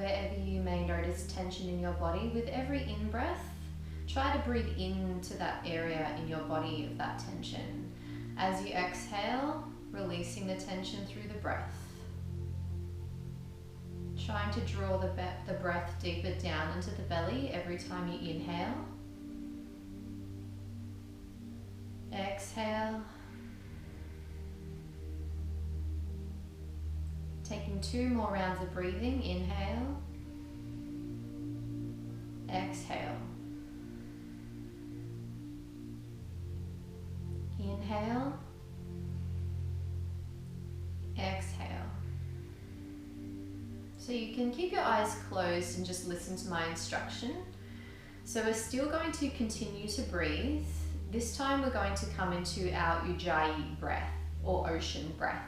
wherever you may notice tension in your body. With every in-breath, try to breathe into that area in your body of that tension. As you exhale, releasing the tension through the breath. Trying to draw the breath deeper down into the belly every time you inhale. Exhale. Taking 2 more rounds of breathing. Inhale. Exhale. Inhale. Exhale. So you can keep your eyes closed and just listen to my instruction. So we're still going to continue to breathe. This time we're going to come into our ujjayi breath or ocean breath.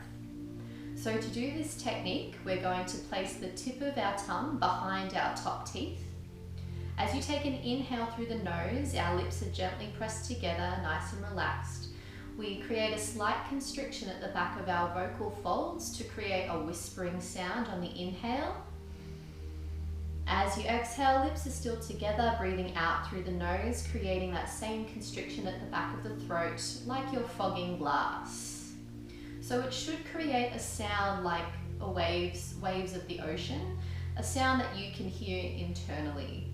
So to do this technique, we're going to place the tip of our tongue behind our top teeth. As you take an inhale through the nose, our lips are gently pressed together, nice and relaxed. We create a slight constriction at the back of our vocal folds to create a whispering sound on the inhale. As you exhale, lips are still together, breathing out through the nose, creating that same constriction at the back of the throat, like you're fogging glass. So it should create a sound like waves of the ocean, a sound that you can hear internally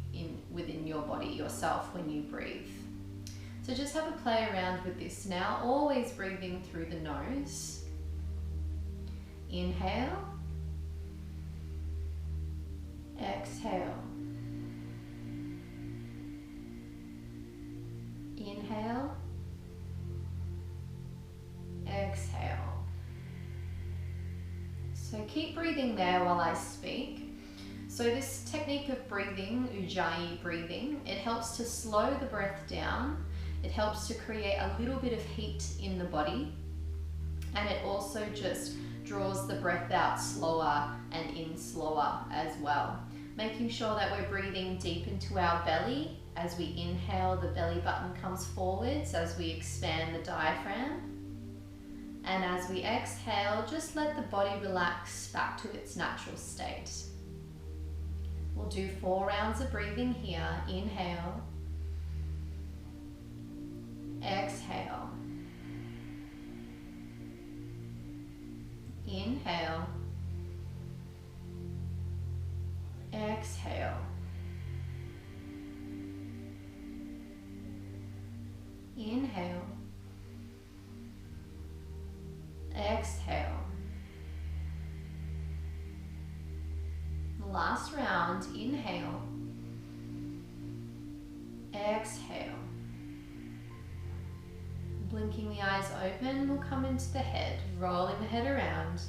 within your body yourself when you breathe. So just have a play around with this now, always breathing through the nose. Inhale. Exhale. Inhale. Exhale. So keep breathing there while I speak. So this technique of breathing, ujjayi breathing, it helps to slow the breath down. It helps to create a little bit of heat in the body, and it also just draws the breath out slower and in slower as well. Making sure that we're breathing deep into our belly. As we inhale, the belly button comes forwards as we expand the diaphragm. And as we exhale, just let the body relax back to its natural state. We'll do 4 rounds of breathing here. Inhale. Exhale. Inhale. Exhale. Inhale. Exhale. Last round. Inhale. Exhale. Blinking the eyes open, we'll come into the head, rolling the head around.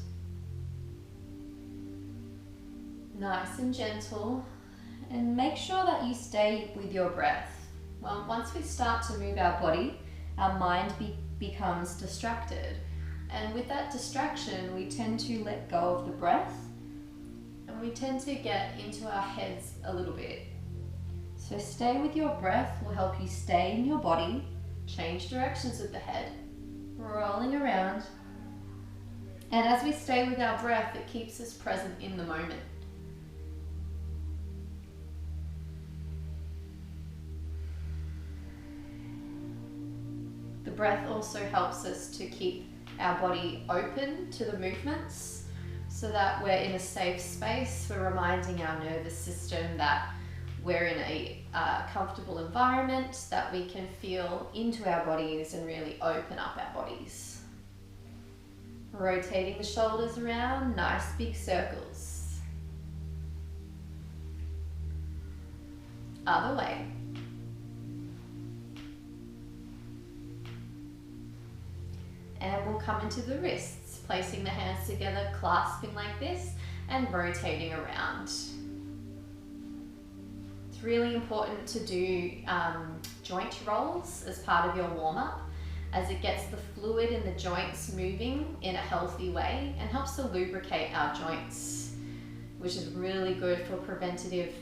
Nice and gentle, and make sure that you stay with your breath. Well, once we start to move our body, our mind becomes distracted. And with that distraction, we tend to let go of the breath, and we tend to get into our heads a little bit. So stay with your breath will help you stay in your body. Change directions with the head, rolling around. And as we stay with our breath, it keeps us present in the moment. The breath also helps us to keep our body open to the movements so that we're in a safe space. We're reminding our nervous system that we're in a comfortable environment, that we can feel into our bodies and really open up our bodies. Rotating the shoulders around, nice big circles. Other way. And we'll come into the wrists, placing the hands together, clasping like this, and rotating around. It's really important to do joint rolls as part of your warm-up, as it gets the fluid in the joints moving in a healthy way and helps to lubricate our joints, which is really good for preventing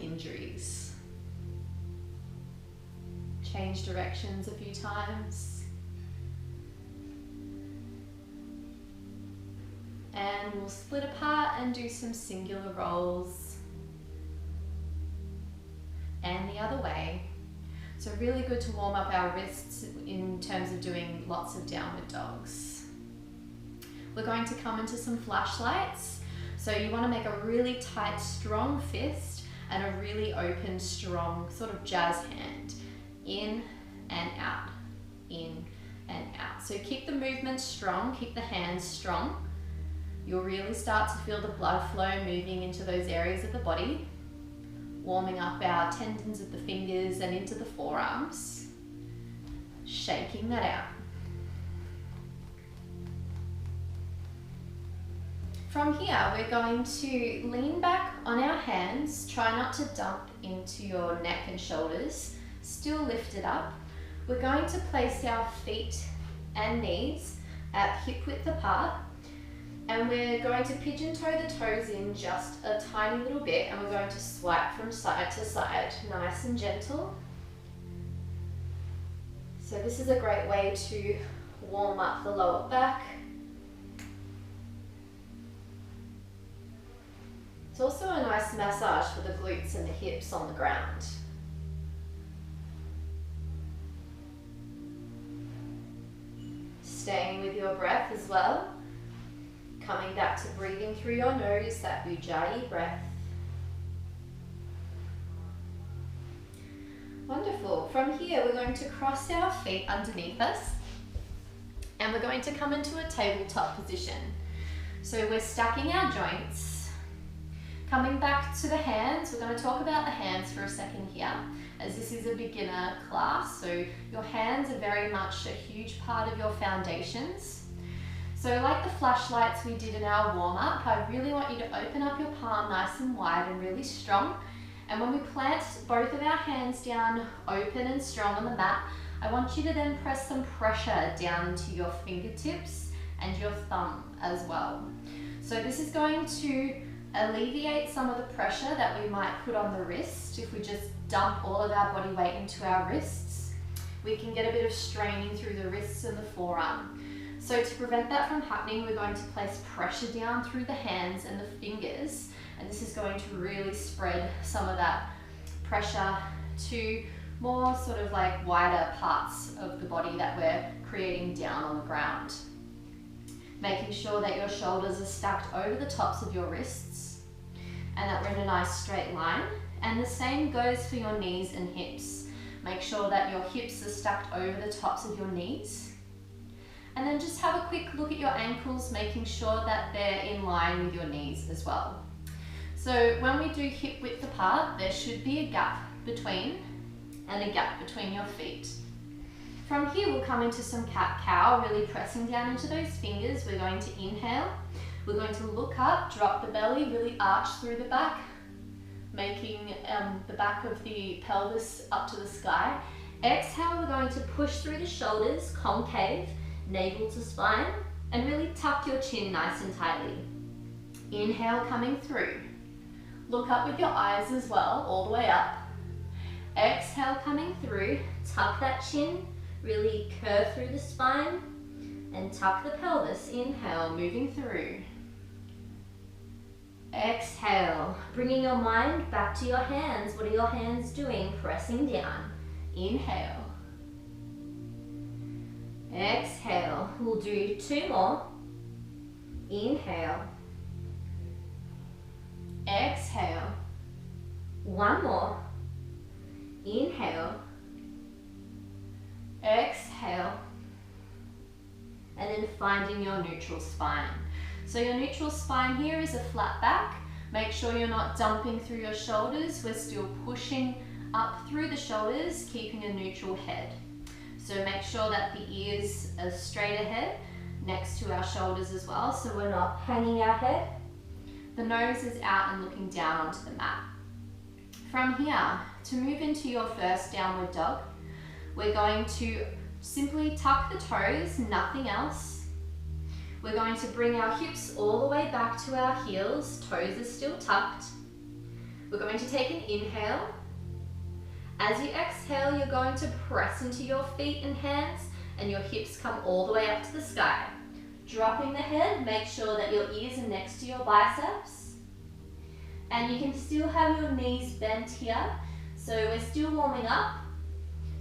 injuries. Change directions a few times. And we'll split apart and do some singular rolls. And the other way. So really good to warm up our wrists in terms of doing lots of downward dogs. We're going to come into some flashlights. So you want to make a really tight, strong fist and a really open, strong sort of jazz hand. In and out, in and out. So keep the movement strong, keep the hands strong. You'll really start to feel the blood flow moving into those areas of the body, warming up our tendons of the fingers and into the forearms, shaking that out. From here, we're going to lean back on our hands, try not to dump into your neck and shoulders, still lift it up. We're going to place our feet and knees at hip width apart, and we're going to pigeon toe the toes in just a tiny little bit, and we're going to swipe from side to side, nice and gentle. So this is a great way to warm up the lower back. It's also a nice massage for the glutes and the hips on the ground. Staying with your breath as well. Coming back to breathing through your nose, that Ujjayi breath. Wonderful. From here, we're going to cross our feet underneath us, and we're going to come into a tabletop position. So we're stacking our joints. Coming back to the hands, we're going to talk about the hands for a second here, as this is a beginner class, so your hands are very much a huge part of your foundations. So like the flashlights we did in our warm-up, I really want you to open up your palm nice and wide and really strong. And when we plant both of our hands down open and strong on the mat, I want you to then press some pressure down into your fingertips and your thumb as well. So this is going to alleviate some of the pressure that we might put on the wrist. If we just dump all of our body weight into our wrists, we can get a bit of straining through the wrists and the forearm. So to prevent that from happening, we're going to place pressure down through the hands and the fingers, and this is going to really spread some of that pressure to more sort of like wider parts of the body that we're creating down on the ground. Making sure that your shoulders are stacked over the tops of your wrists and that we're in a nice straight line. And the same goes for your knees and hips. Make sure that your hips are stacked over the tops of your knees. And then just have a quick look at your ankles, making sure that they're in line with your knees as well. So when we do hip width apart, there should be a gap between your feet. From here, we'll come into some cat-cow, really pressing down into those fingers. We're going to inhale. We're going to look up, drop the belly, really arch through the back, making the back of the pelvis up to the sky. Exhale, we're going to push through the shoulders, concave, navel to spine, and really tuck your chin nice and tightly. Inhale, coming through. Look up with your eyes as well, all the way up. Exhale, coming through, tuck that chin, really curve through the spine, and tuck the pelvis. Inhale, moving through. Exhale, bringing your mind back to your hands. What are your hands doing? Pressing down. Inhale. Exhale. We'll do 2 more. Inhale. Exhale. 1 more. Inhale. Exhale. And then finding your neutral spine. So your neutral spine here is a flat back. Make sure you're not dumping through your shoulders. We're still pushing up through the shoulders, keeping a neutral head. So make sure that the ears are straight ahead, next to our shoulders as well, so we're not hanging our head. The nose is out and looking down onto the mat. From here, to move into your first downward dog, we're going to simply tuck the toes, nothing else. We're going to bring our hips all the way back to our heels, toes are still tucked. We're going to take an inhale. As you exhale, you're going to press into your feet and hands, and your hips come all the way up to the sky. Dropping the head, make sure that your ears are next to your biceps. And you can still have your knees bent here. So we're still warming up.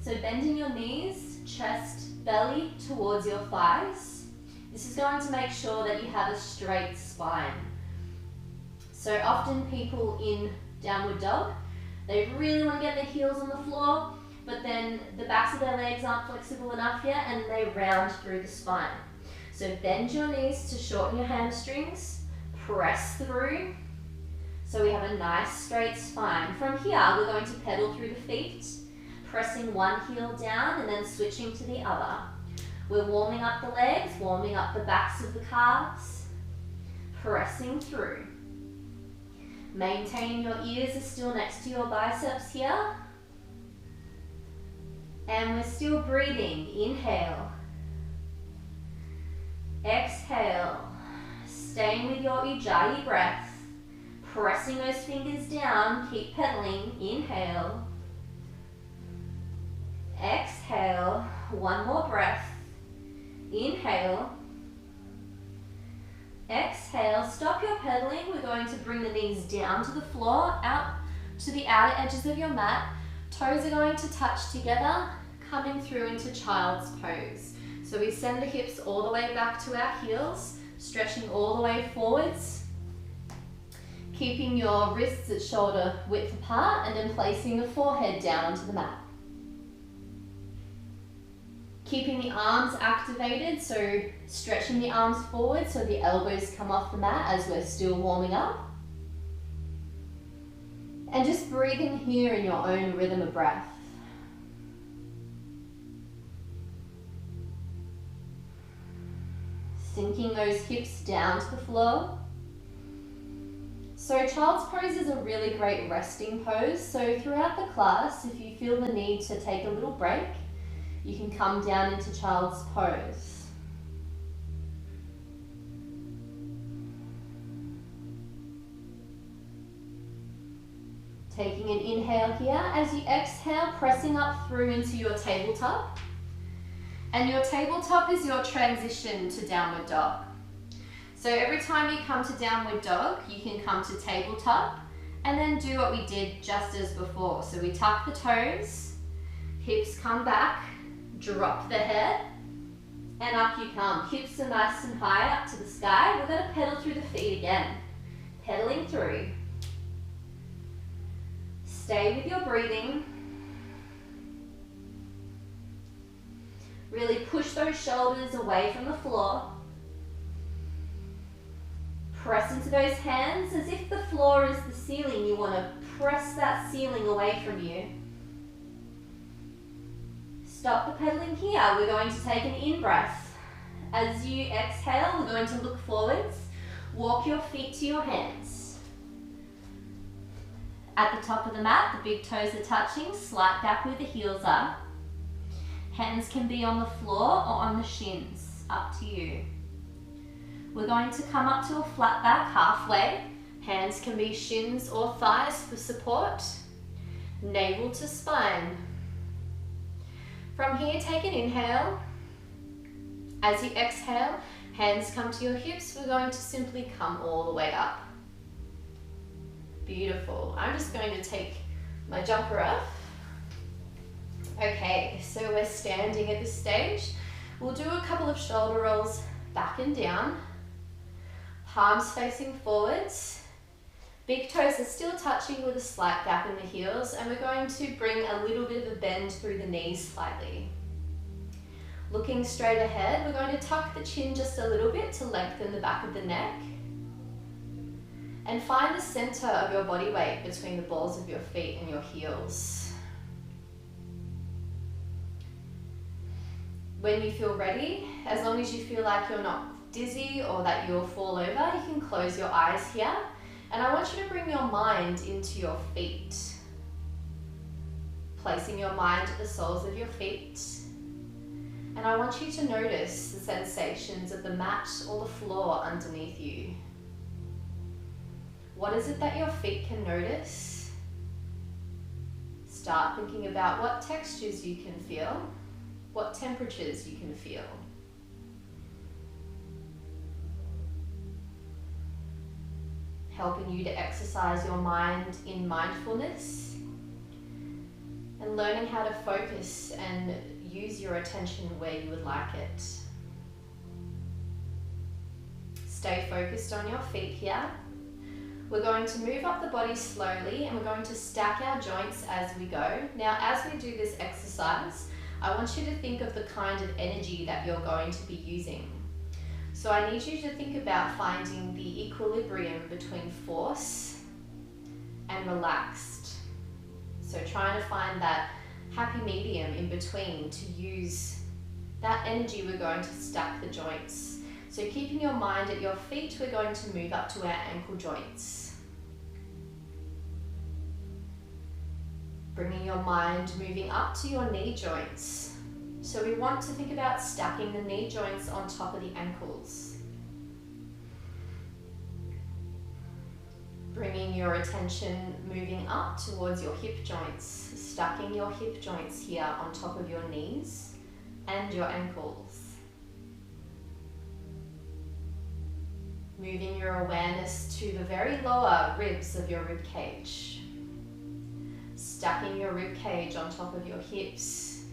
So bending your knees, chest, belly towards your thighs. This is going to make sure that you have a straight spine. So often people in downward dog, they really want to get their heels on the floor, but then the backs of their legs aren't flexible enough yet and they round through the spine. So bend your knees to shorten your hamstrings, press through, so we have a nice straight spine. From here, we're going to pedal through the feet, pressing one heel down and then switching to the other. We're warming up the legs, warming up the backs of the calves, pressing through. Maintaining your ears are still next to your biceps here. And we're still breathing. Inhale. Exhale. Staying with your Ujjayi breath. Pressing those fingers down. Keep pedaling. Inhale. Exhale. One more breath. Inhale. Exhale. Stop your pedaling. We're going to bring the knees down to the floor, out to the outer edges of your mat. Toes are going to touch together, coming through into child's pose. So we send the hips all the way back to our heels, stretching all the way forwards, keeping your wrists at shoulder width apart, and then placing the forehead down onto the mat. Keeping the arms activated, so stretching the arms forward so the elbows come off the mat as we're still warming up. And just breathing here in your own rhythm of breath. Sinking those hips down to the floor. So child's pose is a really great resting pose. So throughout the class, if you feel the need to take a little break, you can come down into child's pose. Taking an inhale here. As you exhale, pressing up through into your tabletop. And your tabletop is your transition to downward dog. So every time you come to downward dog, you can come to tabletop and then do what we did just as before. So we tuck the toes, hips come back, drop the head, and up you come. Hips are nice and high up to the sky. We're going to pedal through the feet again. Pedaling through. Stay with your breathing. Really push those shoulders away from the floor. Press into those hands as if the floor is the ceiling. You want to press that ceiling away from you. Stop the pedaling here. We're going to take an in-breath. As you exhale, we're going to look forwards. Walk your feet to your hands. At the top of the mat, the big toes are touching. Slide back where the heels are. Hands can be on the floor or on the shins. Up to you. We're going to come up to a flat back halfway. Hands can be shins or thighs for support. Navel to spine. From here, take an inhale. As you exhale, hands come to your hips. We're going to simply come all the way up. Beautiful. I'm just going to take my jumper off. Okay, so we're standing at this stage. We'll do a couple of shoulder rolls back and down. Palms facing forwards. Big toes are still touching with a slight gap in the heels, and we're going to bring a little bit of a bend through the knees slightly. Looking straight ahead, we're going to tuck the chin just a little bit to lengthen the back of the neck. And find the center of your body weight between the balls of your feet and your heels. When you feel ready, as long as you feel like you're not dizzy or that you'll fall over, you can close your eyes here. And I want you to bring your mind into your feet. Placing your mind at the soles of your feet. And I want you to notice the sensations of the mat or the floor underneath you. What is it that your feet can notice? Start thinking about what textures you can feel, what temperatures you can feel. helping you to exercise your mind in mindfulness and learning how to focus and use your attention where you would like it. Stay focused on your feet here. We're going to move up the body slowly and we're going to stack our joints as we go. Now, as we do this exercise, I want you to think of the kind of energy that you're going to be using. So I need you to think about finding the equilibrium between force and relaxed. So trying to find that happy medium in between to use that energy. We're going to stack the joints. So keeping your mind at your feet, we're going to move up to our ankle joints. Bringing your mind moving up to your knee joints. So we want to think about stacking the knee joints on top of the ankles. Bringing your attention moving up towards your hip joints. Stacking your hip joints here on top of your knees and your ankles. Moving your awareness to the very lower ribs of your rib cage. Stacking your rib cage on top of your hips,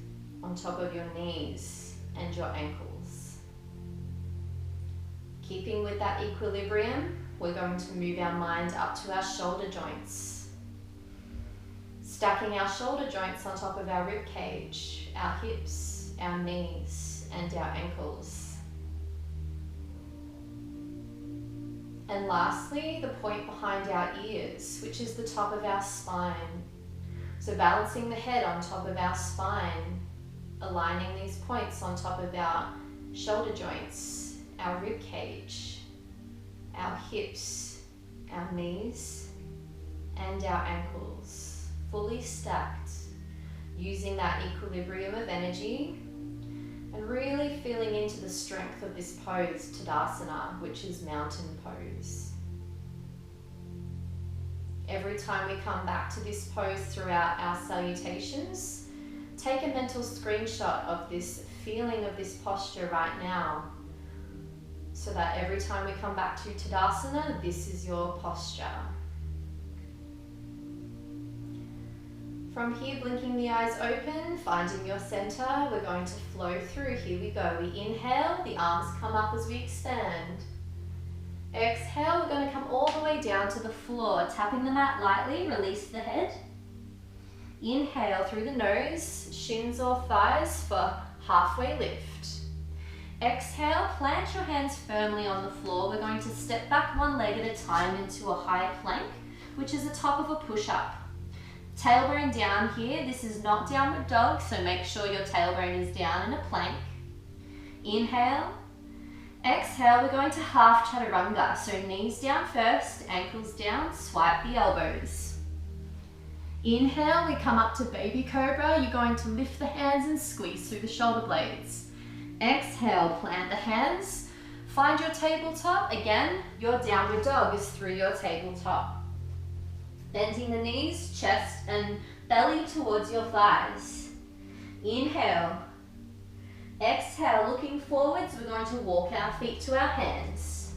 on top of your knees and your ankles. Keeping with that equilibrium, we're going to move our mind up to our shoulder joints. Stacking our shoulder joints on top of our rib cage, our hips, our knees and our ankles. And lastly, the point behind our ears, which is the top of our spine. So balancing the head on top of our spine, aligning these points on top of our shoulder joints, our rib cage, our hips, our knees, and our ankles, fully stacked, using that equilibrium of energy and really feeling into the strength of this pose, Tadasana, which is mountain pose. Every time we come back to this pose throughout our salutations, take a mental screenshot of this feeling of this posture right now, so that every time we come back to Tadasana, this is your posture. From here, blinking the eyes open, finding your center, we're going to flow through. Here we go. We inhale, the arms come up as we expand. Exhale, we're going to come all the way down to the floor, tapping the mat lightly, release the head. Inhale through the nose, shins or thighs for halfway lift. Exhale, plant your hands firmly on the floor. We're going to step back one leg at a time into a high plank, which is the top of a push-up. Tailbone down here. This is not downward dog, so make sure your tailbone is down in a plank. Inhale. Exhale, we're going to half chaturanga. So knees down first, ankles down, swipe the elbows. Inhale, we come up to baby cobra. You're going to lift the hands and squeeze through the shoulder blades. Exhale, plant the hands. Find your tabletop. Again, your downward dog is through your tabletop. Bending the knees, chest and belly towards your thighs. Inhale. Exhale, looking forwards, we're going to walk our feet to our hands.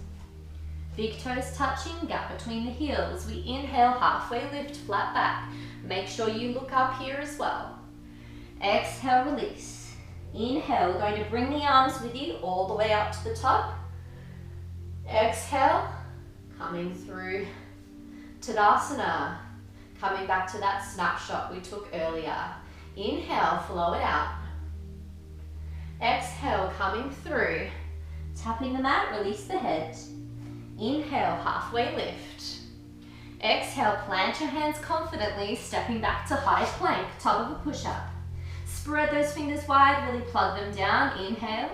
Big toes touching, gap between the heels. We inhale, halfway lift, flat back. Make sure you look up here as well. Exhale, release. Inhale, we're going to bring the arms with you all the way up to the top. Exhale, coming through Tadasana, coming back to that snapshot we took earlier. Inhale, flow it out. Exhale, coming through. Tapping the mat, release the head. Inhale, halfway lift. Exhale, plant your hands confidently, stepping back to high plank, top of a push-up. Spread those fingers wide, really plug them down. Inhale.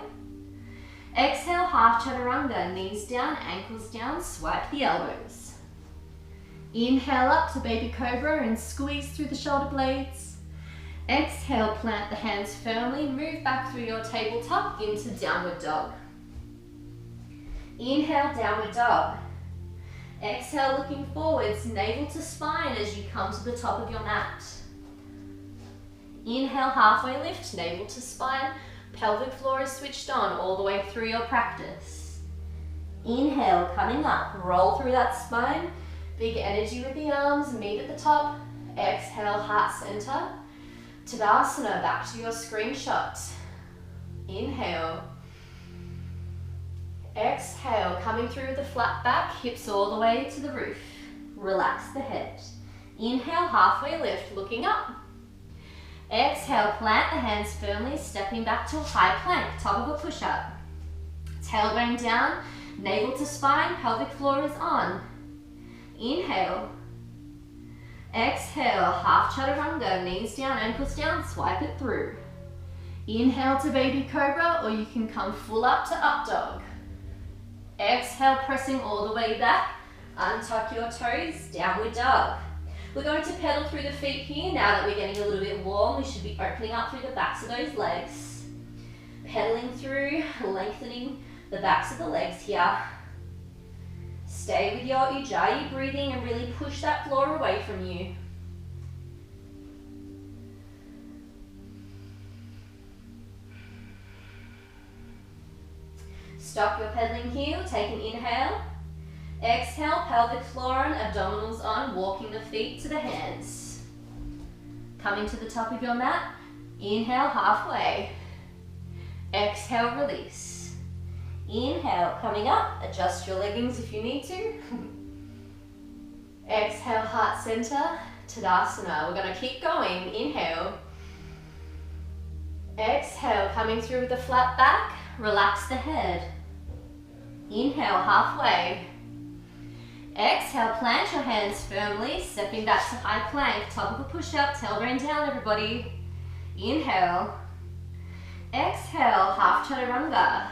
Exhale, half chaturanga, knees down, ankles down, swipe the elbows. Inhale up to baby cobra and squeeze through the shoulder blades. Exhale, plant the hands firmly, move back through your tabletop into downward dog. Inhale, downward dog. Exhale, looking forwards, navel to spine as you come to the top of your mat. Inhale, halfway lift, navel to spine, pelvic floor is switched on all the way through your practice. Inhale, coming up, roll through that spine. Big energy with the arms, meet at the top. Exhale, heart center. Tadasana, back to your screenshot. Inhale. Exhale, coming through with the flat back, hips all the way to the roof. Relax the head. Inhale, halfway lift, looking up. Exhale, plant the hands firmly, stepping back to a high plank, top of a push-up. Tailbone down, navel to spine, pelvic floor is on. Inhale. Exhale, half chaturanga, knees down, ankles down, swipe it through. Inhale to baby cobra, or you can come full up to up dog. Exhale, pressing all the way back, untuck your toes, downward dog. We're going to pedal through the feet here. Now that we're getting a little bit warm, we should be opening up through the backs of those legs. Pedaling through, lengthening the backs of the legs here. Stay with your ujjayi breathing and really push that floor away from you. Stop your pedaling here, take an inhale. Exhale, pelvic floor on, abdominals on, walking the feet to the hands. Coming to the top of your mat, inhale halfway. Exhale, release. Inhale, coming up, adjust your leggings if you need to. Exhale, heart center, Tadasana. We're gonna keep going, inhale. Exhale, coming through with a flat back, relax the head. Inhale, halfway. Exhale, plant your hands firmly, stepping back to high plank, top of a push-up, tailbone down, everybody. Inhale. Exhale, half chaturanga.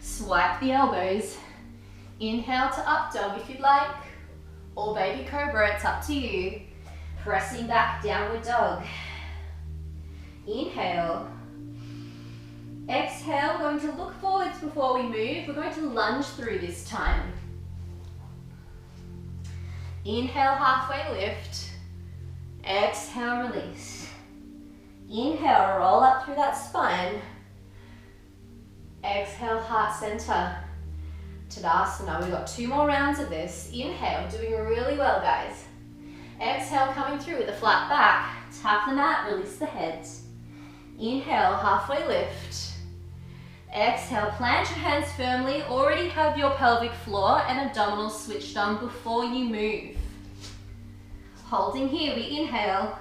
Swipe the elbows. Inhale to up dog if you'd like, or baby cobra, it's up to you. Pressing back, downward dog. Inhale. Exhale, we're going to look forwards before we move. We're going to lunge through this time. Inhale, halfway lift. Exhale, release. Inhale, roll up through that spine. Exhale, heart center. Tadasana. We've got 2 more rounds of this. Inhale, doing really well, guys. Exhale, coming through with a flat back. Tap the mat, release the head. Inhale, halfway lift. Exhale, plant your hands firmly. Already have your pelvic floor and abdominals switched on before you move. Holding here, we inhale.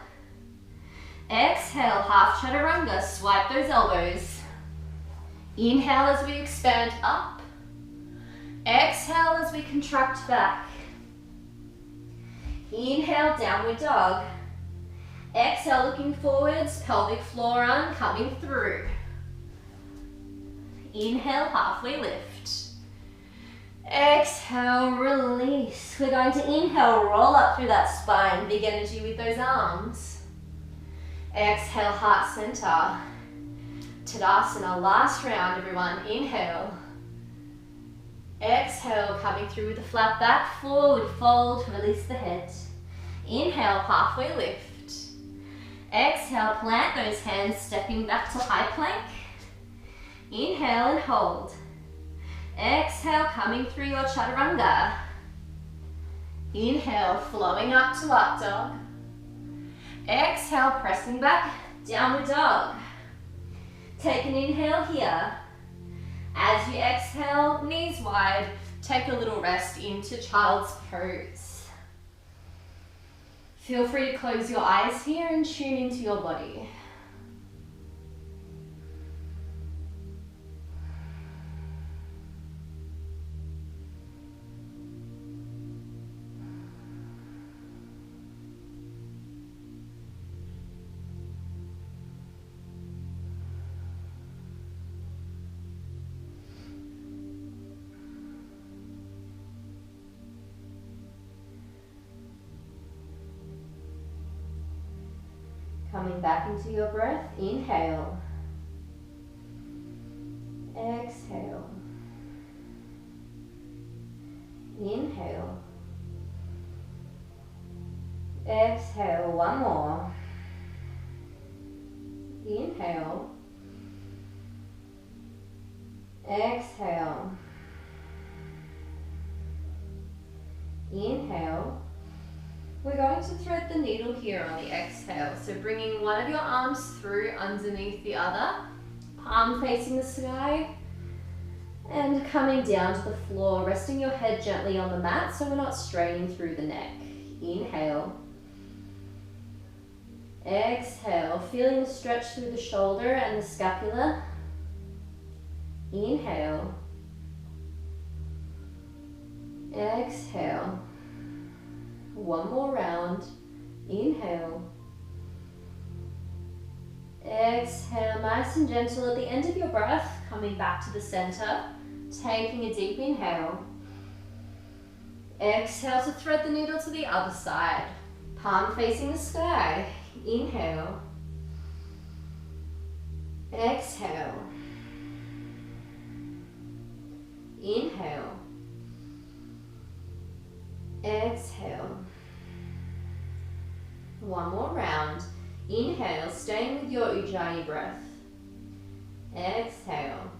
Exhale, half chaturanga, swipe those elbows. Inhale as we expand up. Exhale as we contract back. Inhale, downward dog. Exhale, looking forwards, pelvic floor on, coming through. Inhale, halfway lift. Exhale, release. We're going to inhale, roll up through that spine, big energy with those arms. Exhale, heart center. Tadasana, last round, everyone. Inhale. Exhale, coming through with a flat back, forward fold, release the head. Inhale, halfway lift. Exhale, plant those hands, stepping back to high plank. Inhale and hold. Exhale, coming through your chaturanga. Inhale, flowing up to up dog. Exhale, pressing back, downward dog. Take an inhale here. As you exhale, knees wide, take a little rest into child's pose. Feel free to close your eyes here and tune into your body. Coming back into your breath, inhale. Exhale. Inhale. Exhale, one more. Inhale. Exhale. Inhale. We're going to thread the needle here on the exhale. So bringing one of your arms through underneath the other, palm facing the sky, and coming down to the floor, resting your head gently on the mat so we're not straining through the neck. Inhale. Exhale, feeling the stretch through the shoulder and the scapula. Inhale. Exhale. One more round. Inhale. Exhale, nice and gentle at the end of your breath, coming back to the center, taking a deep inhale. Exhale to thread the needle to the other side, palm facing the sky. Inhale. Exhale. Inhale. Exhale. One more round. Inhale, staying with your Ujjayi breath. Exhale.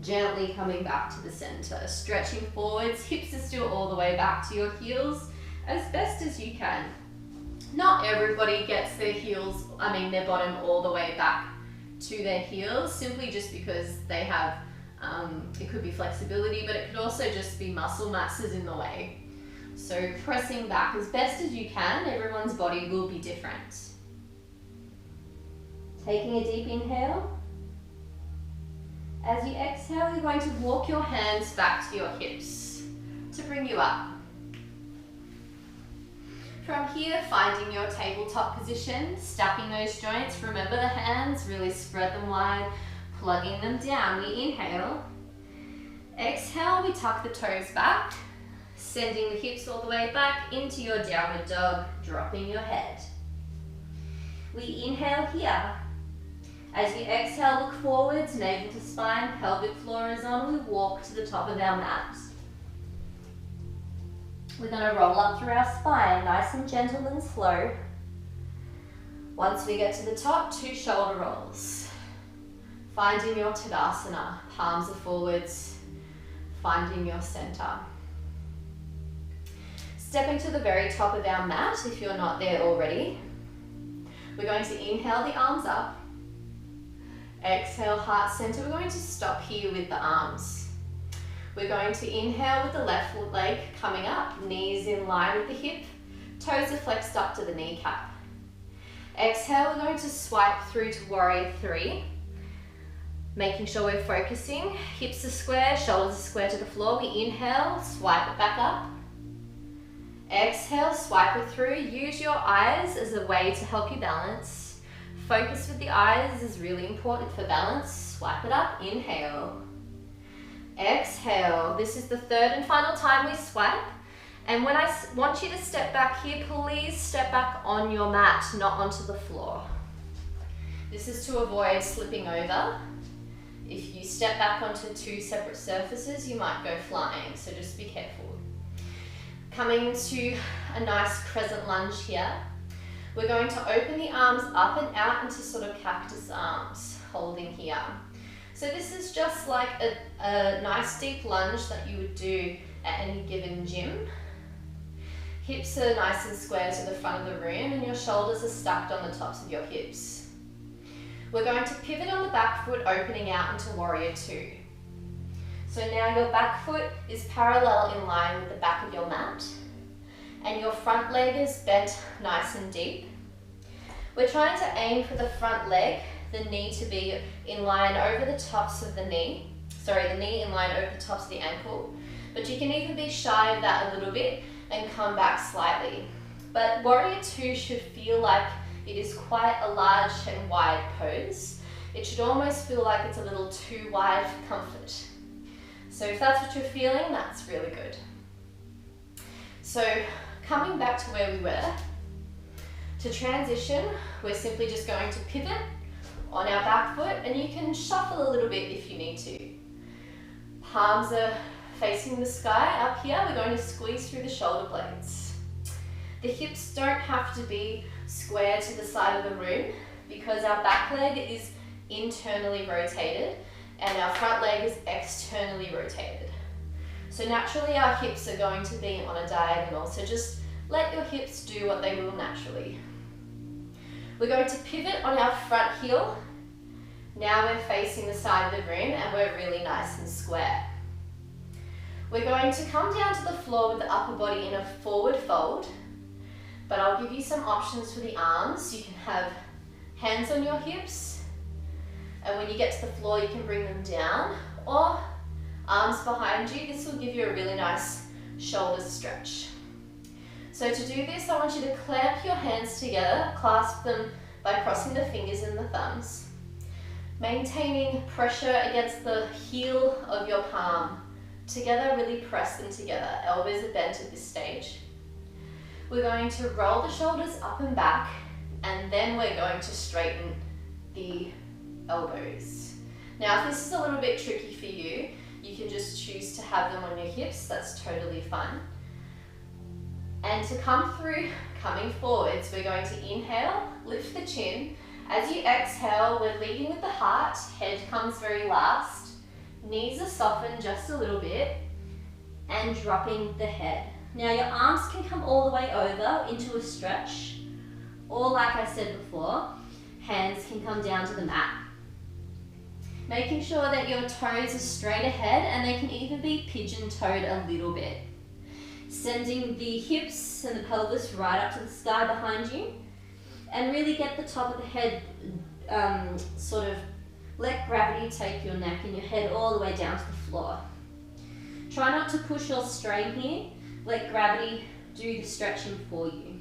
Gently coming back to the center, stretching forwards, hips are still all the way back to your heels as best as you can. Not everybody gets their bottom all the way back to their heels, simply just because they have, it could be flexibility, but it could also just be muscle masses in the way. So pressing back as best as you can, everyone's body will be different. Taking a deep inhale. As you exhale, you're going to walk your hands back to your hips to bring you up. From here, finding your tabletop position, stacking those joints. Remember the hands, really spread them wide, plugging them down. We inhale. Exhale, we tuck the toes back, sending the hips all the way back into your downward dog, dropping your head. We inhale here. As you exhale, look forwards, navel to spine, pelvic floor is on. We walk to the top of our mat. We're going to roll up through our spine, nice and gentle and slow. Once we get to the top, 2 shoulder rolls. Finding your Tadasana, palms are forwards, finding your center. Stepping to the very top of our mat if you're not there already. We're going to inhale the arms up. Exhale, heart center. We're going to stop here with the arms. We're going to inhale with the left foot leg coming up, knees in line with the hip, toes are flexed up to the kneecap. Exhale, we're going to swipe through to Warrior 3, making sure we're focusing. Hips are square, shoulders are square to the floor. We inhale, swipe it back up. Exhale, swipe it through. Use your eyes as a way to help you balance. Focus with the eyes is really important for balance. Swipe it up, inhale. Exhale. This is the 3rd and final time we swipe. And when I want you to step back here, please step back on your mat, not onto the floor. This is to avoid slipping over. If you step back onto 2 separate surfaces, you might go flying, so just be careful. Coming to a nice crescent lunge here. We're going to open the arms up and out into sort of cactus arms, holding here. So this is just like a nice deep lunge that you would do at any given gym. Hips are nice and square to the front of the room and your shoulders are stacked on the tops of your hips. We're going to pivot on the back foot, opening out into Warrior 2. So now your back foot is parallel in line with the back of your mat and your front leg is bent nice and deep. We're trying to aim for the front leg, the knee to be in line over the tops of the knee. The knee in line over the tops of the ankle. But you can even be shy of that a little bit and come back slightly. But Warrior 2 should feel like it is quite a large and wide pose. It should almost feel like it's a little too wide for comfort. So if that's what you're feeling, that's really good. So coming back to where we were, to transition, we're simply just going to pivot on our back foot and you can shuffle a little bit if you need to. Palms are facing the sky. Up here, we're going to squeeze through the shoulder blades. The hips don't have to be square to the side of the room because our back leg is internally rotated and our front leg is externally rotated. So naturally our hips are going to be on a diagonal, so just let your hips do what they will naturally. We're going to pivot on our front heel. Now we're facing the side of the room and we're really nice and square. We're going to come down to the floor with the upper body in a forward fold, but I'll give you some options for the arms. You can have hands on your hips, and when you get to the floor you can bring them down, or arms behind you. This will give you a really nice shoulder stretch. So to do this, I want you to clamp your hands together, clasp them by crossing the fingers and the thumbs, maintaining pressure against the heel of your palm. Together, really press them together. Elbows are bent at this stage. We're going to roll the shoulders up and back, and then we're going to straighten the elbows. Now, if this is a little bit tricky for you, you can just choose to have them on your hips. That's totally fine. And to come through, coming forwards, we're going to inhale, lift the chin. As you exhale, we're leading with the heart. Head comes very last. Knees are softened just a little bit, and dropping the head. Now your arms can come all the way over into a stretch, or like I said before, hands can come down to the mat. Making sure that your toes are straight ahead, and they can even be pigeon-toed a little bit. Sending the hips and the pelvis right up to the sky behind you, and really get the top of the head sort of let gravity take your neck and your head all the way down to the floor. Try not to push or strain here. Let gravity do the stretching for you.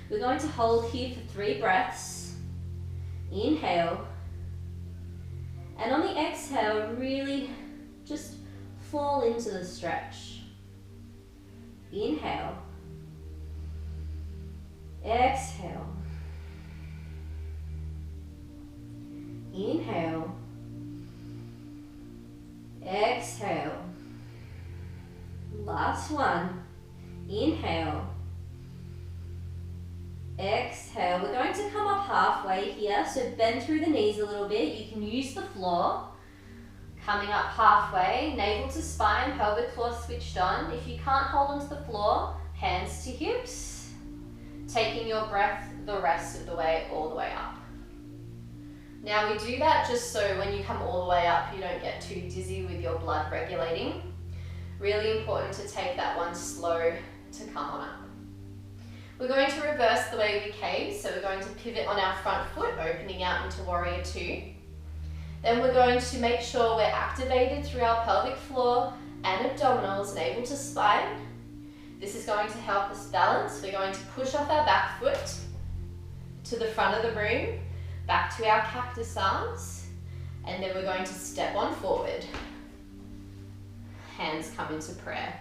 We're going to hold here for 3 breaths. Inhale. And on the exhale, really just fall into the stretch. Inhale. Exhale. Inhale. Exhale. Last one. Inhale. Exhale. We're going to come up halfway here, so bend through the knees a little bit. You can use the floor. Coming up halfway, navel to spine, pelvic floor switched on. If you can't hold onto the floor, hands to hips. Taking your breath the rest of the way, all the way up. Now we do that just so when you come all the way up, you don't get too dizzy with your blood regulating. Really important to take that one slow to come on up. We're going to reverse the way we came, so we're going to pivot on our front foot, opening out into Warrior Two. Then we're going to make sure we're activated through our pelvic floor and abdominals, navel to spine. This is going to help us balance. We're going to push off our back foot to the front of the room, back to our cactus arms, and then we're going to step on forward. Hands come into prayer.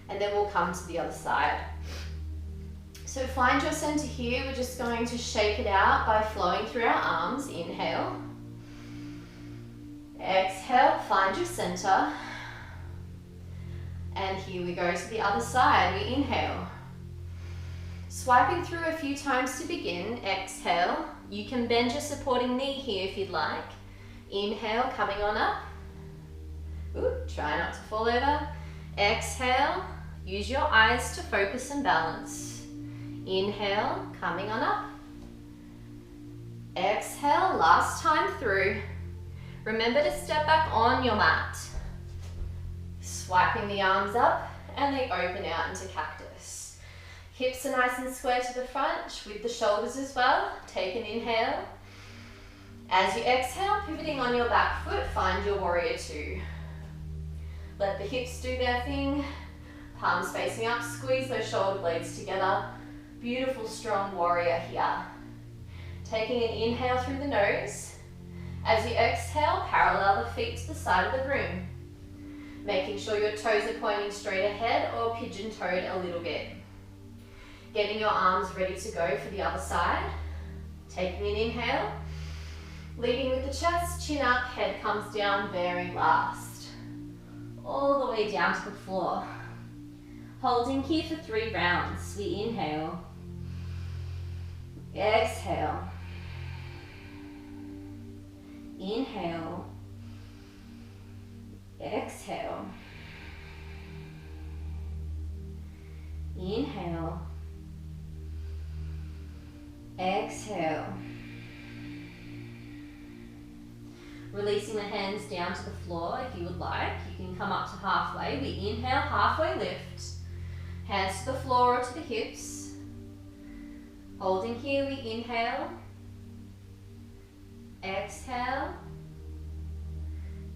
And then we'll come to the other side. So find your center here. We're just going to shake it out by flowing through our arms. Inhale. Exhale, find your center. And here we go to the other side. We inhale. Swiping through a few times to begin. Exhale. You can bend your supporting knee here if you'd like. Inhale, coming on up. Ooh, try not to fall over. Exhale, use your eyes to focus and balance. Inhale, coming on up. Exhale, last time through. Remember to step back on your mat. Swiping the arms up, and they open out into cactus. Hips are nice and square to the front, with the shoulders as well. Take an inhale. As you exhale, pivoting on your back foot, find your Warrior Two. Let the hips do their thing. Palms facing up, squeeze those shoulder blades together. Beautiful, strong warrior here. Taking an inhale through the nose. As you exhale, parallel the feet to the side of the room. Making sure your toes are pointing straight ahead or pigeon-toed a little bit. Getting your arms ready to go for the other side. Taking an inhale. Leading with the chest, chin up, head comes down very last. All the way down to the floor. Holding here for 3 rounds. We inhale. Exhale. Inhale. Exhale. Inhale. Exhale. Releasing the hands down to the floor if you would like. You can come up to halfway. We inhale, halfway lift. Hands to the floor or to the hips. Holding here, we inhale. Exhale.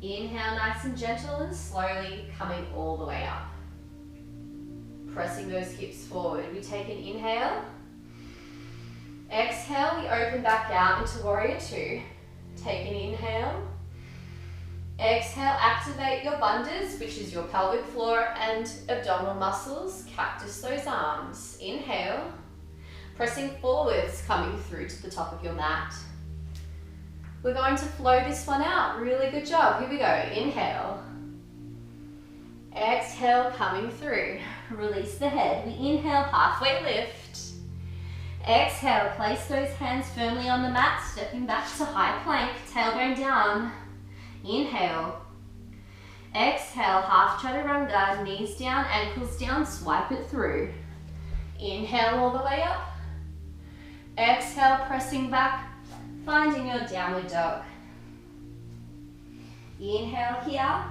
Inhale, nice and gentle and slowly coming all the way up. Pressing those hips forward. We take an inhale. Exhale, we open back out into warrior two. Take an inhale. Exhale, activate your bandhas, which is your pelvic floor and abdominal muscles. Cactus those arms. Inhale. Pressing forwards, coming through to the top of your mat. We're going to flow this one out. Really good job. Here we go. Inhale. Exhale, coming through. Release the head. We inhale, halfway lift. Exhale, place those hands firmly on the mat, stepping back to high plank, tailbone down. Inhale. Exhale, half chaturanga, knees down, ankles down, swipe it through. Inhale all the way up. Exhale, pressing back, finding your downward dog. Inhale here.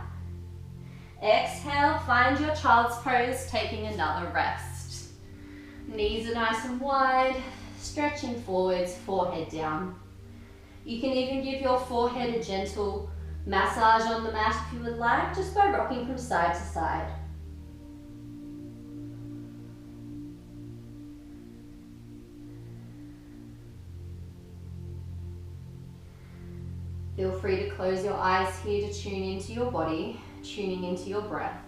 Exhale, find your child's pose, taking another rest. Knees are nice and wide, stretching forwards, forehead down. You can even give your forehead a gentle massage on the mat if you would like, just by rocking from side to side. Feel free to close your eyes here to tune into your body, tuning into your breath.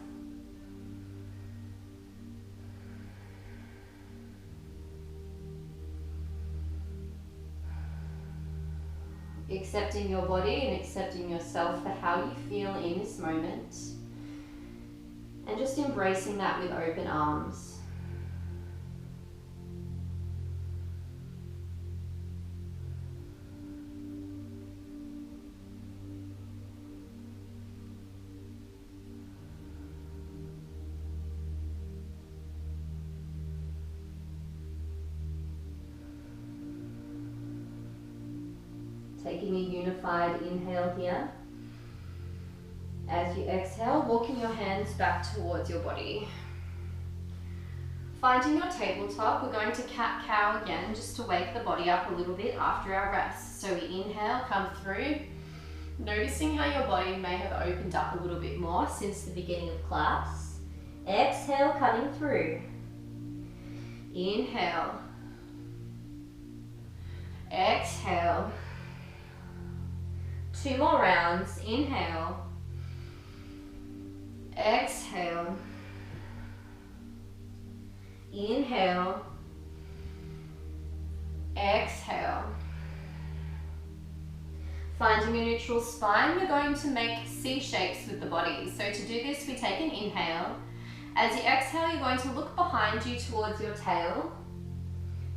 Accepting your body and accepting yourself for how you feel in this moment. And just embracing that with open arms. Taking a unified inhale here. As you exhale, walking your hands back towards your body. Finding your tabletop, we're going to cat-cow again, just to wake the body up a little bit after our rest. So we inhale, come through, noticing how your body may have opened up a little bit more since the beginning of class. Exhale, coming through. Inhale. Exhale. 2 more rounds. Inhale. Exhale. Inhale. Exhale. Finding a neutral spine, we're going to make C shapes with the body. So to do this, we take an inhale. As you exhale, you're going to look behind you towards your tail.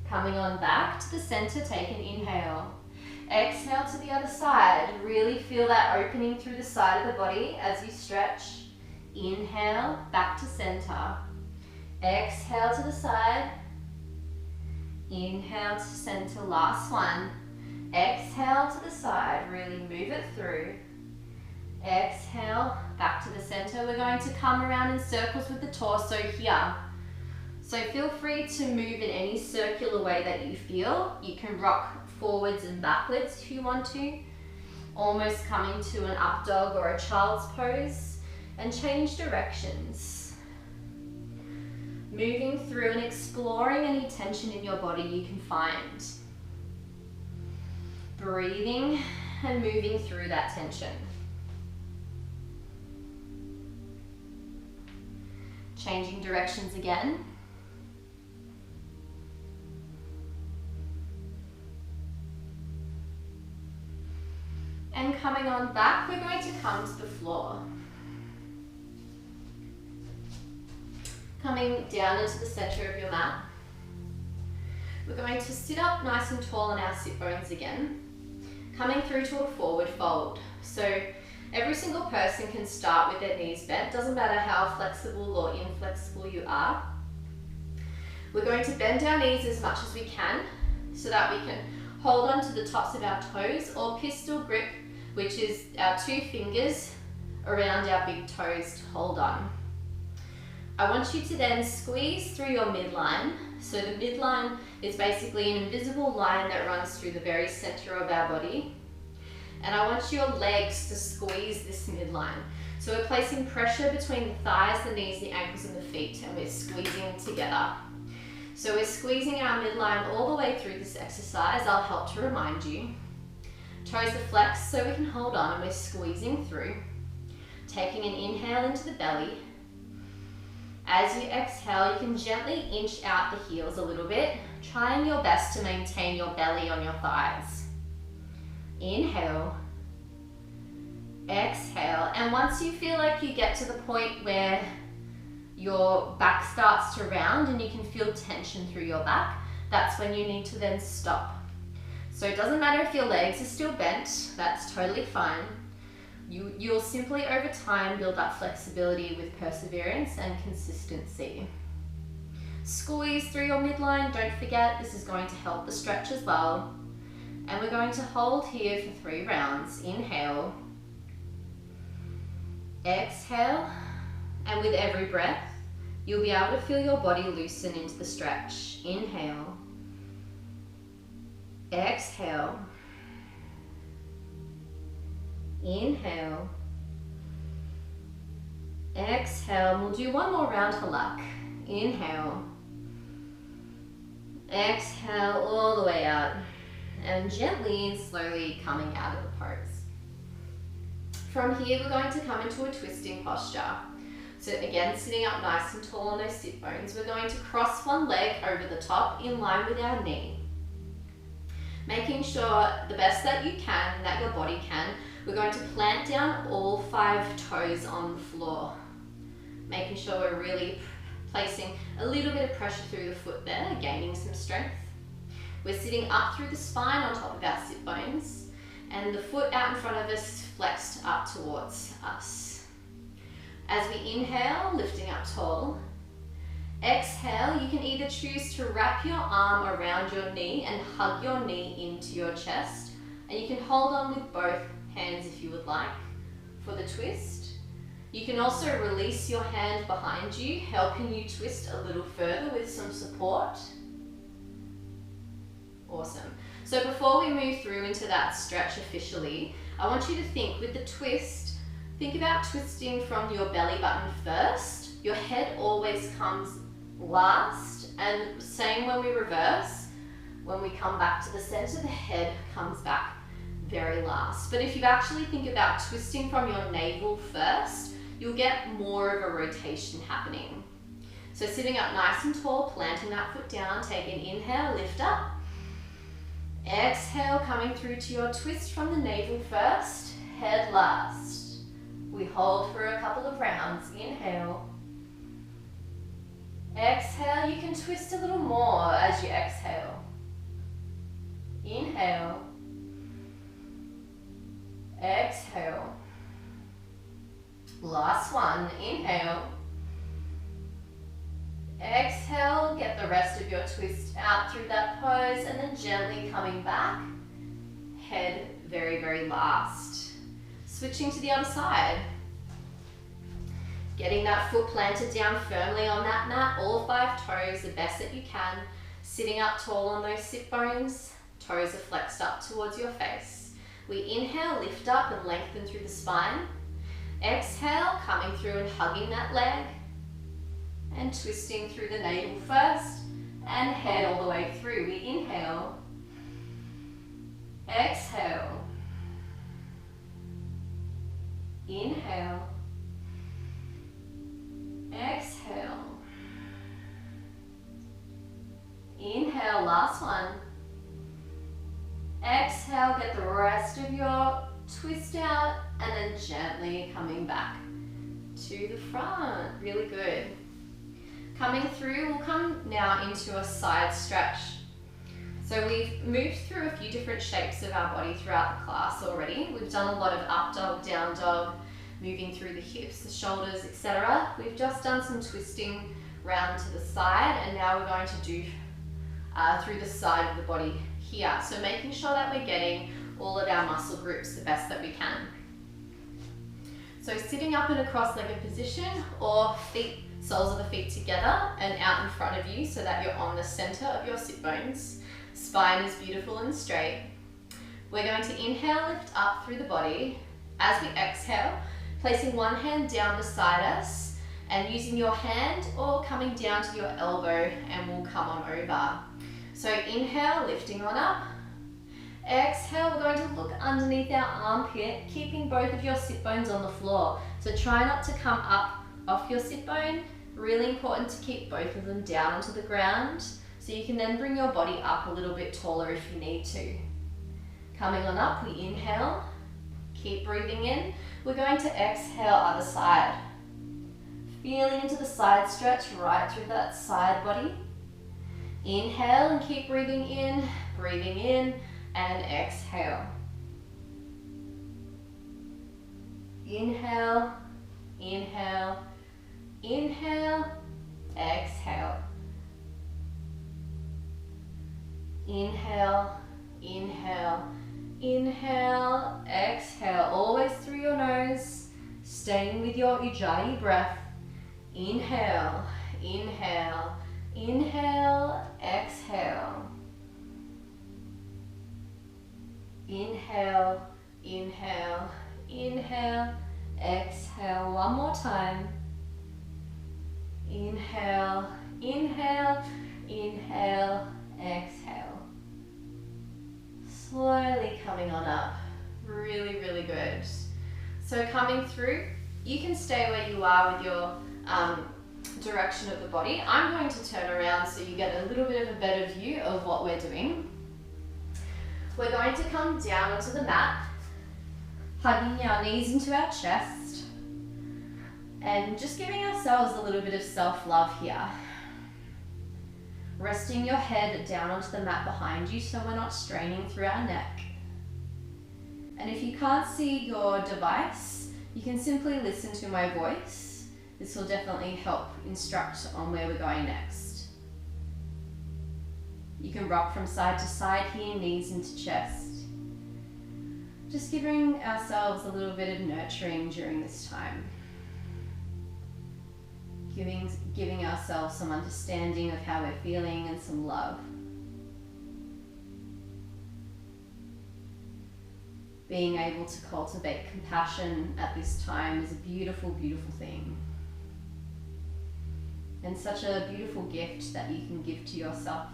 Coming on back to the center, take an inhale. Exhale to the other side. Really feel that opening through the side of the body as you stretch. Inhale, back to center. Exhale to the side. Inhale to center, last one. Exhale to the side, really move it through. Exhale, back to the center. We're going to come around in circles with the torso here. So feel free to move in any circular way that you feel. You can rock forwards and backwards if you want to, almost coming to an up dog or a child's pose, and change directions. Moving through and exploring any tension in your body you can find. Breathing and moving through that tension. Changing directions again. And coming on back, we're going to come to the floor. Coming down into the center of your mat. We're going to sit up nice and tall on our sit bones again. Coming through to a forward fold. So every single person can start with their knees bent. Doesn't matter how flexible or inflexible you are. We're going to bend our knees as much as we can so that we can hold on to the tops of our toes, or pistol grip, which is our 2 fingers around our big toes to hold on. I want you to then squeeze through your midline. So the midline is basically an invisible line that runs through the very center of our body. And I want your legs to squeeze this midline. So we're placing pressure between the thighs, the knees, the ankles, and the feet, and we're squeezing together. So we're squeezing our midline all the way through this exercise. I'll help to remind you. Toes are flexed so we can hold on, and we're squeezing through. Taking an inhale into the belly. As you exhale, you can gently inch out the heels a little bit, trying your best to maintain your belly on your thighs. Inhale. Exhale. And once you feel like you get to the point where your back starts to round and you can feel tension through your back, that's when you need to then stop. So it doesn't matter if your legs are still bent, that's totally fine. You'll simply over time build up flexibility with perseverance and consistency. Squeeze through your midline, don't forget this is going to help the stretch as well. And we're going to hold here for 3 rounds. Inhale. Exhale. And with every breath, you'll be able to feel your body loosen into the stretch. Inhale. Exhale. Inhale. Exhale. We'll do one more round for luck. Inhale. Exhale all the way out. And gently and slowly coming out of the pose. From here, we're going to come into a twisting posture. So again, sitting up nice and tall on those sit bones, we're going to cross one leg over the top in line with our knee. Making sure the best that you can, that your body can, we're going to plant down all 5 toes on the floor. Making sure we're really placing a little bit of pressure through the foot there, gaining some strength. We're sitting up through the spine on top of our sit bones, and the foot out in front of us flexed up towards us. As we inhale, lifting up tall. Exhale, you can either choose to wrap your arm around your knee and hug your knee into your chest, and you can hold on with both hands if you would like for the twist. You can also release your hand behind you, helping you twist a little further with some support. Awesome. So before we move through into that stretch officially, I want you to think with the twist, think about twisting from your belly button first. Your head always comes last, and same when we reverse. When we come back to the center, the head comes back very last. But if you actually think about twisting from your navel first, you'll get more of a rotation happening. So sitting up nice and tall, planting that foot down, take an inhale, lift up. Exhale, coming through to your twist from the navel first, head last. We hold for a couple of rounds. Inhale. Exhale, you can twist a little more as you exhale. Inhale. Exhale. Last one. Inhale. Exhale, get the rest of your twist out through that pose, and then gently coming back. Head very, very last. Switching to the other side. Getting that foot planted down firmly on that mat, all 5 toes, the best that you can. Sitting up tall on those sit bones, toes are flexed up towards your face. We inhale, lift up and lengthen through the spine. Exhale, coming through and hugging that leg. And twisting through the navel first, and head all the way through. We inhale. Exhale. Inhale. Exhale. Inhale, last one. Exhale, get the rest of your twist out, and then gently coming back to the front. Really good. Coming through, we'll come now into a side stretch. So we've moved through a few different shapes of our body throughout the class already. We've done a lot of up dog, down dog, moving through the hips, the shoulders, etc. We've just done some twisting round to the side, and now we're going to do through the side of the body here. So making sure that we're getting all of our muscle groups the best that we can. So sitting up in a cross-legged position, or feet, soles of the feet together and out in front of you so that you're on the center of your sit bones. Spine is beautiful and straight. We're going to inhale, lift up through the body. As we exhale, placing one hand down beside us and using your hand or coming down to your elbow, and we'll come on over. So inhale, lifting on up. Exhale, we're going to look underneath our armpit, keeping both of your sit bones on the floor. So try not to come up off your sit bone. Really important to keep both of them down onto the ground, so you can then bring your body up a little bit taller if you need to. Coming on up, we inhale, keep breathing in. We're going to exhale, other side. Feeling into the side stretch right through that side body. Inhale and keep breathing in, and exhale. Inhale, inhale, inhale, exhale. Inhale, inhale, inhale, exhale. Always through your nose, staying with your ujjayi breath. Inhale, inhale, inhale, exhale. Inhale, inhale, inhale, exhale. One more time. Inhale, inhale, inhale, exhale. Slowly coming on up. Really, really good. So coming through, you can stay where you are with your direction of the body. I'm going to turn around so you get a little bit of a better view of what we're doing. We're going to come down onto the mat, hugging our knees into our chest, and just giving ourselves a little bit of self-love here. Resting your head down onto the mat behind you so we're not straining through our neck. And if you can't see your device, you can simply listen to my voice. This will definitely help instruct on where we're going next. You can rock from side to side here, knees into chest. Just giving ourselves a little bit of nurturing during this time. Giving ourselves some understanding of how we're feeling and some love. Being able to cultivate compassion at this time is a beautiful, beautiful thing. And such a beautiful gift that you can give to yourself.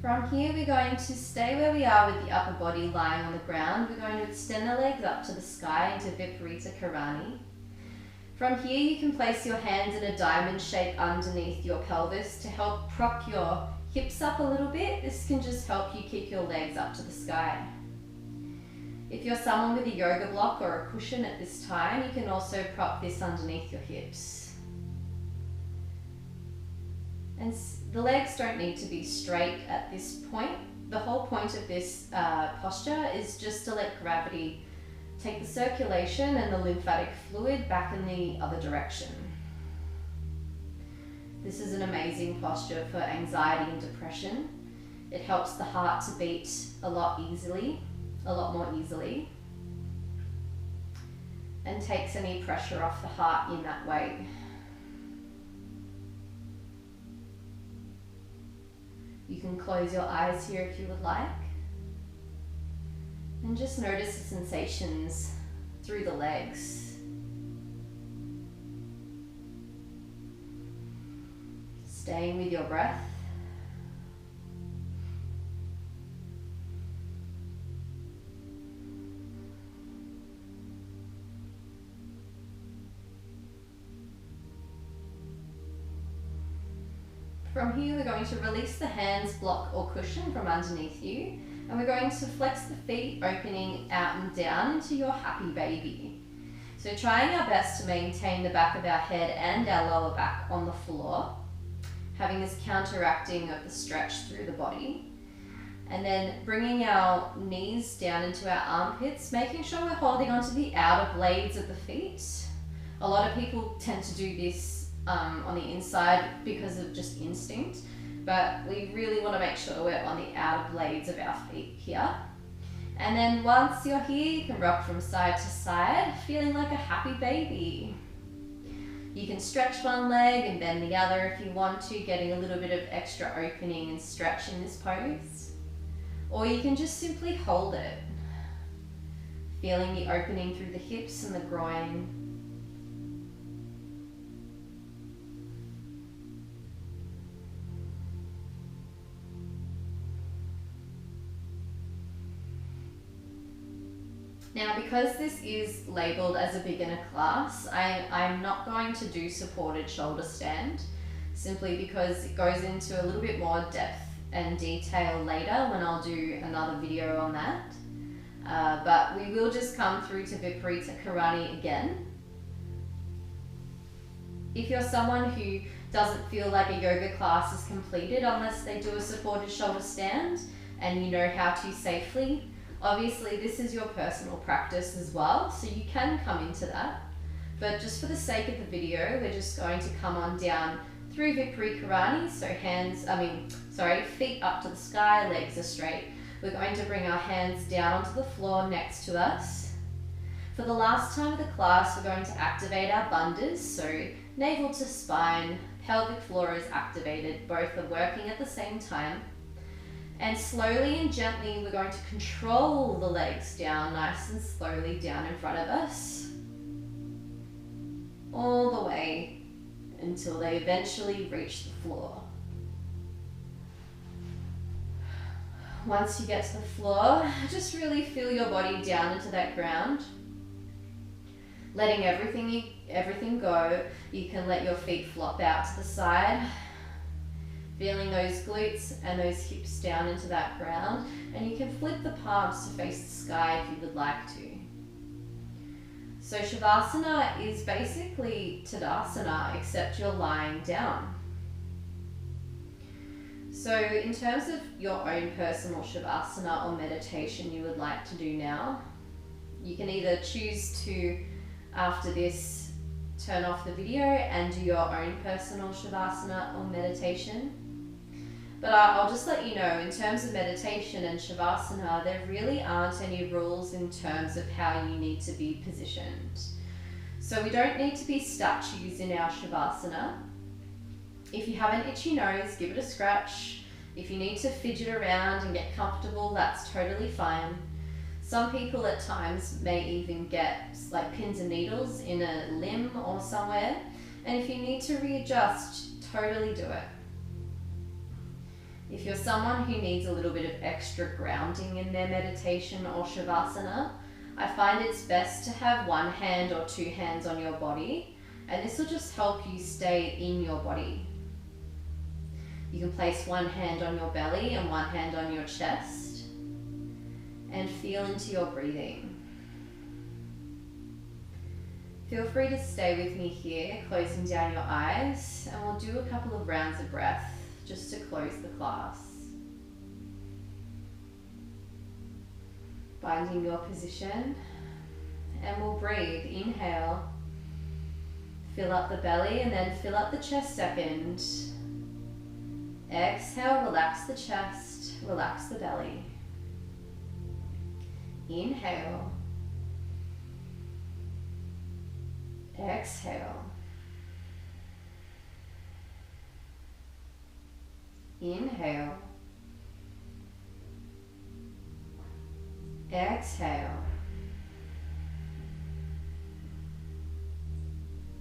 From here, we're going to stay where we are with the upper body lying on the ground. We're going to extend the legs up to the sky into Viparita Karani. From here, you can place your hands in a diamond shape underneath your pelvis to help prop your hips up a little bit. This can just help you keep your legs up to the sky. If you're someone with a yoga block or a cushion at this time, you can also prop this underneath your hips. And the legs don't need to be straight at this point. The whole point of this posture is just to let gravity take the circulation and the lymphatic fluid back in the other direction. This is an amazing posture for anxiety and depression. It helps the heart to beat a lot more easily, and takes any pressure off the heart in that way. You can close your eyes here if you would like, and just notice the sensations through the legs. Staying with your breath. From here, we're going to release the hands, block or cushion from underneath you, and we're going to flex the feet, opening out and down into your happy baby. So trying our best to maintain the back of our head and our lower back on the floor, having this counteracting of the stretch through the body. And then bringing our knees down into our armpits, making sure we're holding onto the outer blades of the feet. A lot of people tend to do this on the inside because of just instinct, but we really want to make sure we're on the outer blades of our feet here. And then once you're here, you can rock from side to side, feeling like a happy baby. You can stretch one leg and bend the other if you want to, getting a little bit of extra opening and stretch in this pose. Or you can just simply hold it, feeling the opening through the hips and the groin. Now, because this is labeled as a beginner class, I'm not going to do supported shoulder stand, simply because it goes into a little bit more depth and detail later when I'll do another video on that. But we will just come through to Viparita Karani again. If you're someone who doesn't feel like a yoga class is completed unless they do a supported shoulder stand and you know how to safely, obviously this is your personal practice as well, so you can come into that. But just for the sake of the video, we're just going to come on down through Viparita Karani, so feet up to the sky, legs are straight. We're going to bring our hands down onto the floor next to us. For the last time of the class, we're going to activate our bandhas, so navel to spine, pelvic floor is activated, both are working at the same time. And slowly and gently, we're going to control the legs down, nice and slowly down in front of us, all the way until they eventually reach the floor. Once you get to the floor, just really feel your body down into that ground. Letting everything go, you can let your feet flop out to the side, feeling those glutes and those hips down into that ground, and you can flip the palms to face the sky if you would like to. So Shavasana is basically Tadasana, except you're lying down. So in terms of your own personal Shavasana or meditation you would like to do now, you can either choose to, after this, turn off the video and do your own personal Shavasana or meditation. But I'll just let you know, in terms of meditation and Shavasana, there really aren't any rules in terms of how you need to be positioned. So we don't need to be statues in our Shavasana. If you have an itchy nose, give it a scratch. If you need to fidget around and get comfortable, that's totally fine. Some people at times may even get like pins and needles in a limb or somewhere. And if you need to readjust, totally do it. If you're someone who needs a little bit of extra grounding in their meditation or Shavasana, I find it's best to have one hand or two hands on your body, and this will just help you stay in your body. You can place one hand on your belly and one hand on your chest, and feel into your breathing. Feel free to stay with me here, closing down your eyes, and we'll do a couple of rounds of breath just to close the class. Finding your position, and we'll breathe. Inhale, fill up the belly and then fill up the chest second. Exhale, relax the chest, relax the belly. Inhale. Exhale. Inhale. Exhale.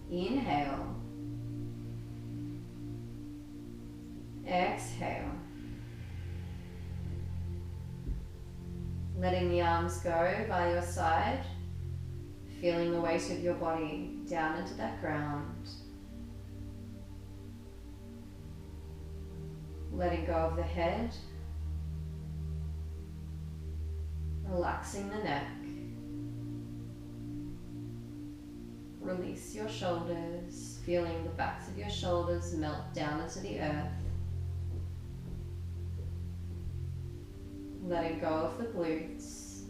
Inhale. Exhale. Letting the arms go by your side, feeling the weight of your body down into that ground. Letting go of the head, relaxing the neck. Release your shoulders, feeling the backs of your shoulders melt down into the earth. letting go of the glutes.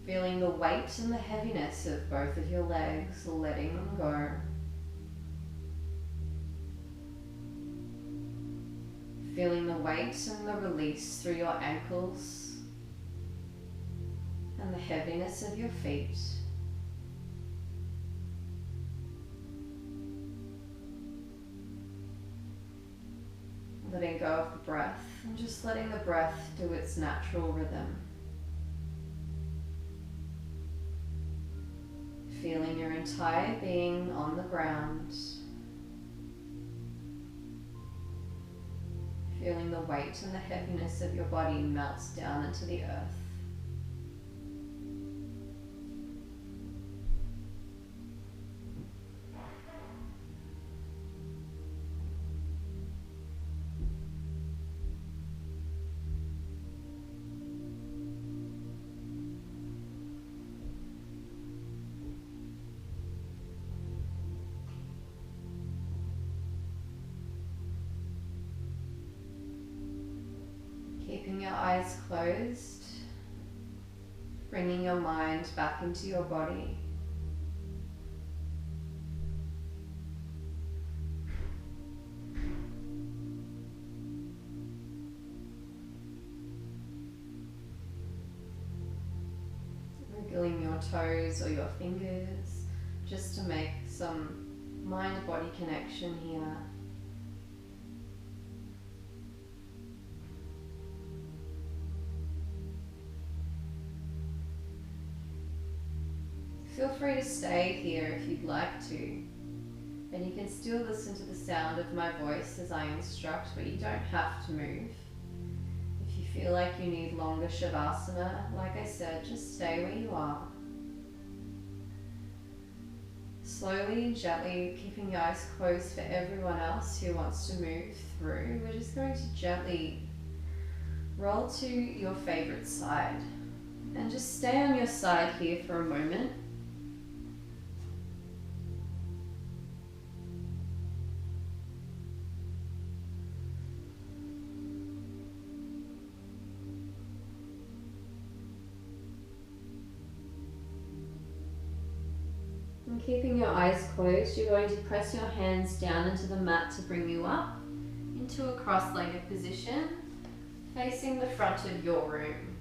Feeling the weight and the heaviness of both of your legs, letting them go. Feeling the weight and the release through your ankles and the heaviness of your feet. Letting go of the breath and just letting the breath do its natural rhythm. Feeling your entire being on the ground. Feeling the weight and the heaviness of your body melts down into the earth. Keeping your eyes closed, bringing your mind back into your body. Wiggling your toes or your fingers just to make some mind-body connection here. Feel free to stay here if you'd like to, and you can still listen to the sound of my voice as I instruct, but you don't have to move. If you feel like you need longer Shavasana, like I said, just stay where you are. Slowly and gently, keeping your eyes closed for everyone else who wants to move through, we're just going to gently roll to your favorite side and just stay on your side here for a moment. And keeping your eyes closed, you're going to press your hands down into the mat to bring you up into a cross-legged position, facing the front of your room.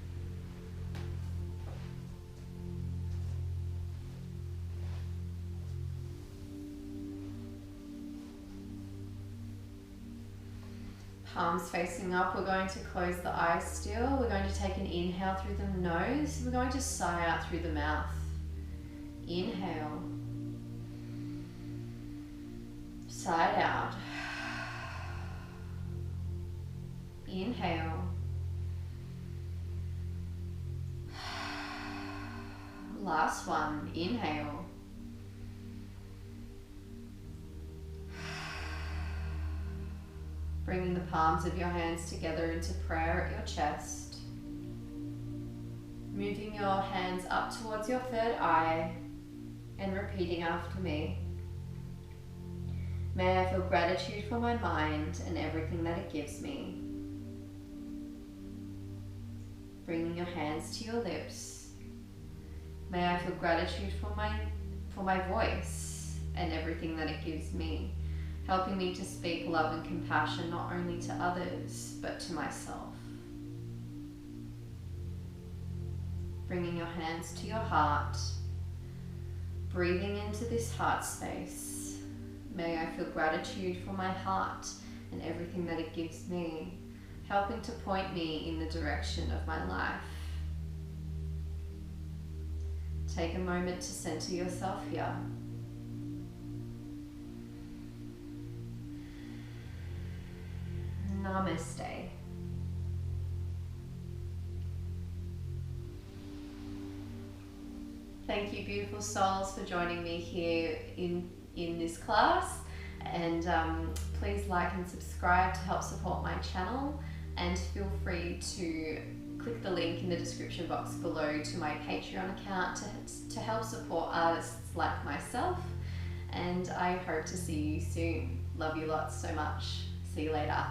Palms facing up, we're going to close the eyes still. We're going to take an inhale through the nose. We're going to sigh out through the mouth. Inhale. Sigh out. Inhale. Last one. Inhale. Bringing the palms of your hands together into prayer at your chest. Moving your hands up towards your third eye and repeating after me. May I feel gratitude for my mind and everything that it gives me. Bringing your hands to your lips. May I feel gratitude for my voice and everything that it gives me, helping me to speak love and compassion not only to others, but to myself. Bringing your hands to your heart, breathing into this heart space. May I feel gratitude for my heart and everything that it gives me, helping to point me in the direction of my life. Take a moment to center yourself here. Namaste. Thank you, beautiful souls, for joining me here in this class, and please like and subscribe to help support my channel, and feel free to click the link in the description box below to my Patreon account to help support artists like myself, and I hope to see you soon. Love you lots so much. See you later.